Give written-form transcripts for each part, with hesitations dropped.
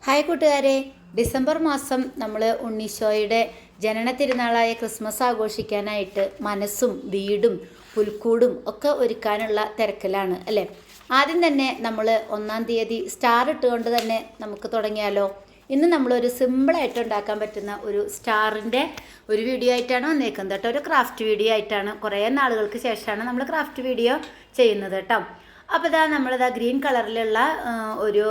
Hi കൂട്ടുകാരെ, December മാസം നമ്മൾ ഉണ്ണീശോയുടെ ജനന തിരുനാളായ ക്രിസ്മസ് ആഘോഷിക്കാനായിട്ട് മനസ്സും വീടും പുൽക്കൂടും ഒക്കെ ഒരുക്കാനുള്ള തിരക്കിലാണ് അല്ലേ. ആദ്യം തന്നെ നമ്മൾ 1-ാം തീയതി സ്റ്റാർ ഇട്ടുകൊണ്ട് തന്നെ നമുക്ക് തുടങ്ങിയാലോ. ഇന്ന് നമ്മളൊരു സിമ്പിളായിട്ട് ഉണ്ടാക്കാൻ പറ്റുന്ന ഒരു സ്റ്റാറിൻ്റെ ഒരു വീഡിയോ ആയിട്ടാണ് വന്നേക്കുന്നത് കേട്ടോ. ഒരു ക്രാഫ്റ്റ് വീഡിയോ ആയിട്ടാണ്. കുറേ നാളുകൾക്ക് ശേഷമാണ് നമ്മൾ ക്രാഫ്റ്റ് വീഡിയോ ചെയ്യുന്നത് കേട്ടോ. അപ്പോൾ ഇതാ നമ്മളിതാ ഗ്രീൻ കളറിലുള്ള ഒരു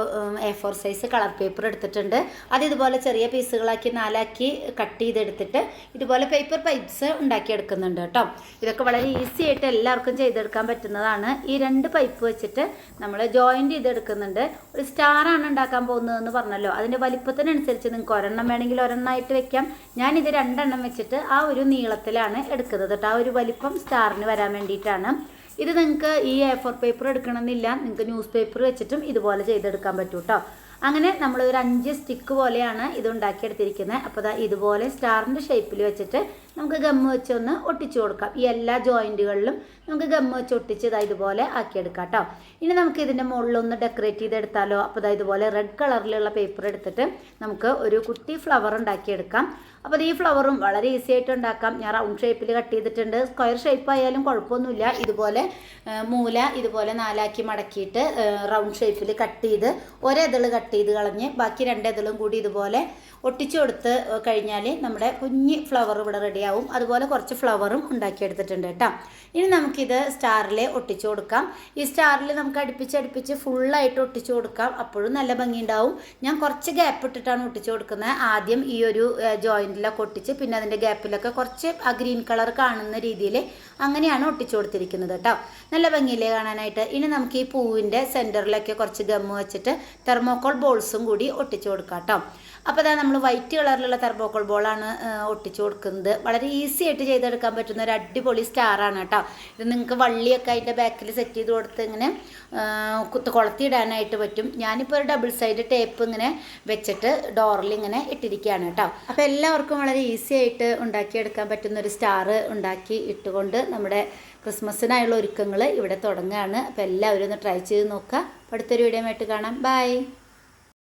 A4 സൈസ് കളർ പേപ്പർ എടുത്തിട്ടുണ്ട്. അത് ഇതുപോലെ ചെറിയ പീസുകളാക്കി 4ആക്കി കട്ട് ചെയ്തെടുത്തിട്ട് ഇതുപോലെ പേപ്പർ പൈപ്പ്സ് ഉണ്ടാക്കിയെടുക്കുന്നുണ്ട് കേട്ടോ. ഇതൊക്കെ വളരെ ഈസി ആയിട്ട് എല്ലാവർക്കും ചെയ്തെടുക്കാൻ പറ്റുന്നതാണ്. ഈ 2 പൈപ്പ് വെച്ചിട്ട് നമ്മൾ ജോയിൻറ്റ് ചെയ്തെടുക്കുന്നുണ്ട്. ഒരു സ്റ്റാറാണ് ഉണ്ടാക്കാൻ പോകുന്നതെന്ന് പറഞ്ഞല്ലോ. അതിൻ്റെ വലിപ്പത്തിനനുസരിച്ച് നിങ്ങൾക്ക് ഒരെണ്ണം വേണമെങ്കിൽ ഒരെണ്ണമായിട്ട് വെക്കാം. ഞാനിത് 2 എണ്ണം വെച്ചിട്ട് ആ ഒരു നീളത്തിലാണ് എടുക്കുന്നത് കേട്ടോ. ആ ഒരു വലിപ്പം സ്റ്റാറിന് വരാൻ വേണ്ടിയിട്ടാണ്. ഇത് നിങ്ങൾക്ക് ഈ A4 പേപ്പർ എടുക്കണമെന്നില്ല, നിങ്ങൾക്ക് ന്യൂസ് പേപ്പർ വെച്ചിട്ടും ഇതുപോലെ ചെയ്തെടുക്കാൻ പറ്റും കേട്ടോ. അങ്ങനെ നമ്മൾ ഒരു 5 സ്റ്റിക്ക് പോലെയാണ് ഇത് ഉണ്ടാക്കിയെടുത്തിരിക്കുന്നത്. അപ്പോൾ ഇതുപോലെ സ്റ്റാറിൻ്റെ ഷേപ്പിൽ വെച്ചിട്ട് നമുക്ക് ഗമ്മ് വെച്ചൊന്ന് ഒട്ടിച്ചു കൊടുക്കാം. ഈ എല്ലാ ജോയിൻറ്റുകളിലും നമുക്ക് ഗമ്മ് വെച്ച് ഒട്ടിച്ച് ഇതുപോലെ ആക്കിയെടുക്കാം കേട്ടോ. ഇനി നമുക്ക് ഇതിൻ്റെ മുകളിലൊന്ന് ഡെക്കറേറ്റ് ചെയ്തെടുത്താലോ. അപ്പോൾ ഇതുപോലെ റെഡ് കളറിലുള്ള പേപ്പർ എടുത്തിട്ട് നമുക്ക് ഒരു കുട്ടി ഫ്ലവർ ഉണ്ടാക്കിയെടുക്കാം. അപ്പോൾ ഈ ഫ്ലവറും വളരെ ഈസി ആയിട്ട് ഉണ്ടാക്കാം. ഞാൻ റൗണ്ട് ഷേപ്പിൽ കട്ട് ചെയ്തിട്ടുണ്ട്. സ്ക്വയർ ഷേപ്പ് ആയാലും കുഴപ്പമൊന്നുമില്ല. ഇതുപോലെ മൂല ഇതുപോലെ 4ആക്കി മടക്കിയിട്ട് റൗണ്ട് ഷേപ്പിൽ കട്ട് ചെയ്ത് ഒരെതിൾ കട്ട് ചെയ്ത് കളഞ്ഞ് ബാക്കി 2 ഇതളും കൂടി ഇതുപോലെ ഒട്ടിച്ചു കൊടുത്ത് കഴിഞ്ഞാൽ നമ്മുടെ കുഞ്ഞ് ഫ്ലവർ ഇവിടെ റെഡിയാവും. അതുപോലെ കുറച്ച് ഫ്ലവറും ഉണ്ടാക്കിയെടുത്തിട്ടുണ്ട് കേട്ടോ. ഇനി നമുക്കിത് സ്റ്റാറിൽ ഒട്ടിച്ചു കൊടുക്കാം. ഈ സ്റ്റാറിൽ നമുക്ക് അടുപ്പിച്ച് ഫുള്ളായിട്ട് ഒട്ടിച്ചു കൊടുക്കാം. അപ്പോഴും നല്ല ഭംഗി ഉണ്ടാവും. ഞാൻ കുറച്ച് ഗ്യാപ്പ് ഇട്ടിട്ടാണ് ഒട്ടിച്ചു കൊടുക്കുന്നത്. ആദ്യം ഈ ഒരു ജോയിൻറ്റിലൊക്കെ ഒട്ടിച്ച് പിന്നെ അതിൻ്റെ ഗ്യാപ്പിലൊക്കെ കുറച്ച് ആ ഗ്രീൻ കളർ കാണുന്ന രീതിയിൽ അങ്ങനെയാണ് ഒട്ടിച്ചു കൊടുത്തിരിക്കുന്നത് കേട്ടോ. നല്ല ഭംഗിയില്ലേ കാണാനായിട്ട്. ഇനി നമുക്ക് ഈ പൂവിൻ്റെ സെൻറ്ററിലൊക്കെ കുറച്ച് ഗമ്മ് വെച്ചിട്ട് തെർമോക്കോൾ ബോൾസും കൂടി ഒട്ടിച്ചു കൊടുക്കാം കേട്ടോ. അപ്പോൾ നമ്മൾ വൈറ്റ് കളറിലുള്ള തെർമോക്കോൾ ബോളാണ് ഒട്ടിച്ചു കൊടുക്കുന്നത്. വളരെ ഈസി ആയിട്ട് ചെയ്തെടുക്കാൻ പറ്റുന്ന ഒരു അടിപൊളി സ്റ്റാറാണ് കേട്ടോ. ഇത് നിങ്ങൾക്ക് വള്ളിയൊക്കെ അതിൻ്റെ ബാക്കിൽ സെറ്റ് ചെയ്ത് കൊടുത്ത് ഇങ്ങനെ കൊളത്തിയിടാനായിട്ട് പറ്റും. ഞാനിപ്പോൾ ഒരു ഡബിൾ സൈഡ് ടേപ്പ് ഇങ്ങനെ വെച്ചിട്ട് ഡോറിൽ ഇങ്ങനെ ഇട്ടിരിക്കുകയാണ് കേട്ടോ. അപ്പോൾ എല്ലാവർക്കും വളരെ ഈസി ആയിട്ട് ഉണ്ടാക്കിയെടുക്കാൻ പറ്റുന്ന ഒരു സ്റ്റാർ ഉണ്ടാക്കി ഇട്ടുകൊണ്ട് നമ്മുടെ ക്രിസ്മസിനായുള്ള ഒരുക്കങ്ങൾ ഇവിടെ തുടങ്ങുകയാണ്. അപ്പോൾ എല്ലാവരും ഒന്ന് ട്രൈ ചെയ്ത് നോക്കുക. അടുത്തൊരു വീഡിയോ ആയിട്ട് കാണാം. ബൈ.